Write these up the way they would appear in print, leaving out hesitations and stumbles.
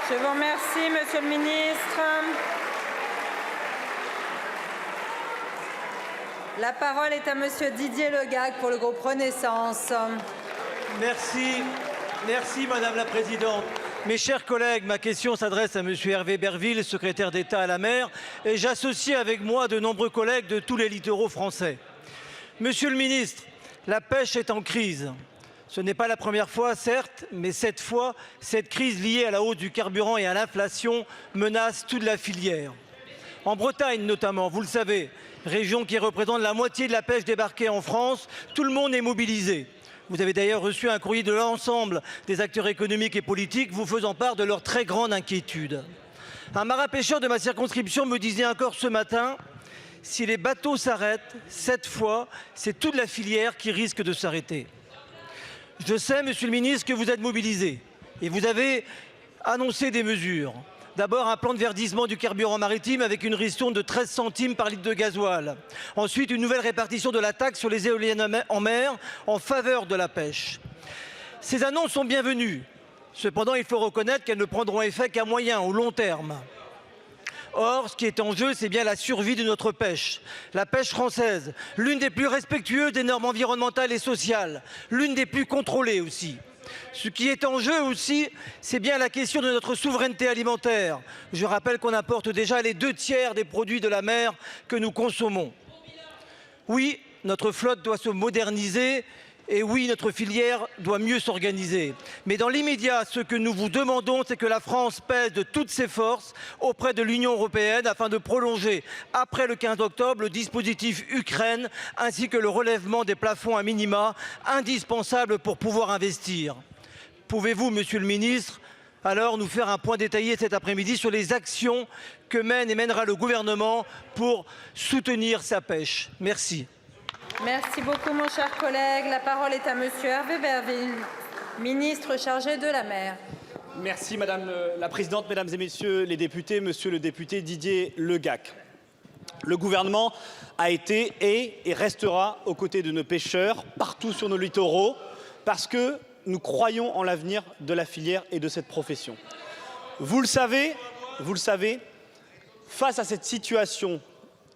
Je vous remercie, Monsieur le ministre. La parole est à Monsieur Didier Legac pour le groupe Renaissance. Merci Madame la Présidente. Mes chers collègues, ma question s'adresse à Monsieur Hervé Berville, secrétaire d'État à la mer, et j'associe avec moi de nombreux collègues de tous les littoraux français. Monsieur le ministre, la pêche est en crise. Ce n'est pas la première fois, certes, mais cette fois, cette crise liée à la hausse du carburant et à l'inflation menace toute la filière. En Bretagne notamment, vous le savez, région qui représente la moitié de la pêche débarquée en France, tout le monde est mobilisé. Vous avez d'ailleurs reçu un courrier de l'ensemble des acteurs économiques et politiques vous faisant part de leur très grande inquiétude. Un marin pêcheur de ma circonscription me disait encore ce matin: si les bateaux s'arrêtent, cette fois, c'est toute la filière qui risque de s'arrêter. Je sais, Monsieur le ministre, que vous êtes mobilisé et vous avez annoncé des mesures. D'abord, un plan de verdissement du carburant maritime avec une ristourne de 13 centimes par litre de gasoil. Ensuite, une nouvelle répartition de la taxe sur les éoliennes en mer en faveur de la pêche. Ces annonces sont bienvenues. Cependant, il faut reconnaître qu'elles ne prendront effet qu'à moyen ou long terme. Or, ce qui est en jeu, c'est bien la survie de notre pêche. La pêche française, l'une des plus respectueuses des normes environnementales et sociales, l'une des plus contrôlées aussi. Ce qui est en jeu aussi, c'est bien la question de notre souveraineté alimentaire. Je rappelle qu'on importe déjà les 2/3 des produits de la mer que nous consommons. Oui, notre flotte doit se moderniser et oui, notre filière doit mieux s'organiser. Mais dans l'immédiat, ce que nous vous demandons, c'est que la France pèse de toutes ses forces auprès de l'Union européenne afin de prolonger, après le 15 octobre, le dispositif Ukraine ainsi que le relèvement des plafonds à minima indispensables pour pouvoir investir. Pouvez-vous, Monsieur le ministre, alors nous faire un point détaillé cet après-midi sur les actions que mène et mènera le gouvernement pour soutenir sa pêche? Merci. Merci beaucoup, mon cher collègue. La parole est à Monsieur Hervé Berville, ministre chargé de la mer. Merci Madame la Présidente, Mesdames et Messieurs les députés, Monsieur le député Didier Legac. Le gouvernement a été, est et restera aux côtés de nos pêcheurs partout sur nos littoraux parce que nous croyons en l'avenir de la filière et de cette profession. Vous le savez, face à cette situation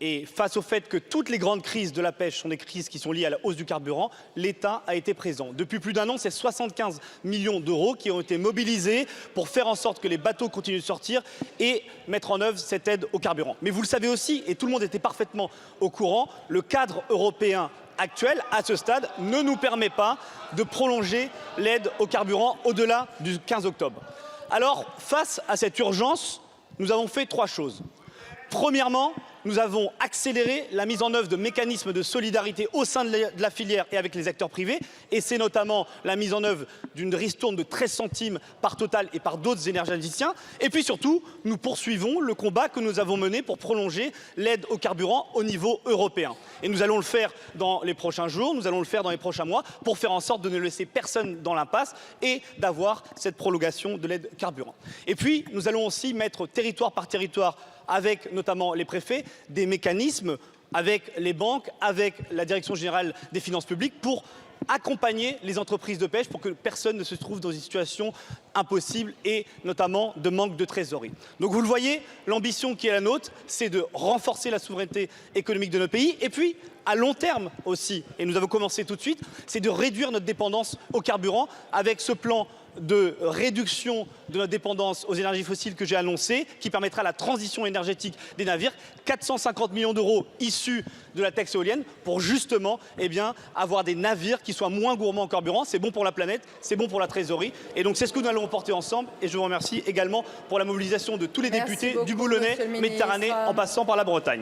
et face au fait que toutes les grandes crises de la pêche sont des crises qui sont liées à la hausse du carburant, l'État a été présent. Depuis plus d'un an, c'est 75 millions d'euros qui ont été mobilisés pour faire en sorte que les bateaux continuent de sortir et mettre en œuvre cette aide au carburant. Mais vous le savez aussi, et tout le monde était parfaitement au courant, le cadre européen actuel, à ce stade, ne nous permet pas de prolonger l'aide au carburant au-delà du 15 octobre. Alors, face à cette urgence, nous avons fait 3 choses. Premièrement, nous avons accéléré la mise en œuvre de mécanismes de solidarité au sein de la filière et avec les acteurs privés. Et c'est notamment la mise en œuvre d'une ristourne de 13 centimes par Total et par d'autres énergéticiens. Et puis surtout, nous poursuivons le combat que nous avons mené pour prolonger l'aide au carburant au niveau européen. Et nous allons le faire dans les prochains jours, nous allons le faire dans les prochains mois pour faire en sorte de ne laisser personne dans l'impasse et d'avoir cette prolongation de l'aide carburant. Et puis, nous allons aussi mettre territoire par territoire avec notamment les préfets, des mécanismes avec les banques, avec la Direction générale des finances publiques pour accompagner les entreprises de pêche pour que personne ne se trouve dans une situation impossible et notamment de manque de trésorerie. Donc vous le voyez, l'ambition qui est la nôtre, c'est de renforcer la souveraineté économique de notre pays et puis à long terme aussi, et nous avons commencé tout de suite, c'est de réduire notre dépendance au carburant avec ce plan de réduction de notre dépendance aux énergies fossiles que j'ai annoncé, qui permettra la transition énergétique des navires, 450 millions d'euros issus de la taxe éolienne pour justement avoir des navires qui soient moins gourmands en carburant. C'est bon pour la planète, c'est bon pour la trésorerie. Et donc c'est ce que nous allons porter ensemble. Et je vous remercie également pour la mobilisation de tous les députés du Boulonnais, Méditerranée, en passant par la Bretagne.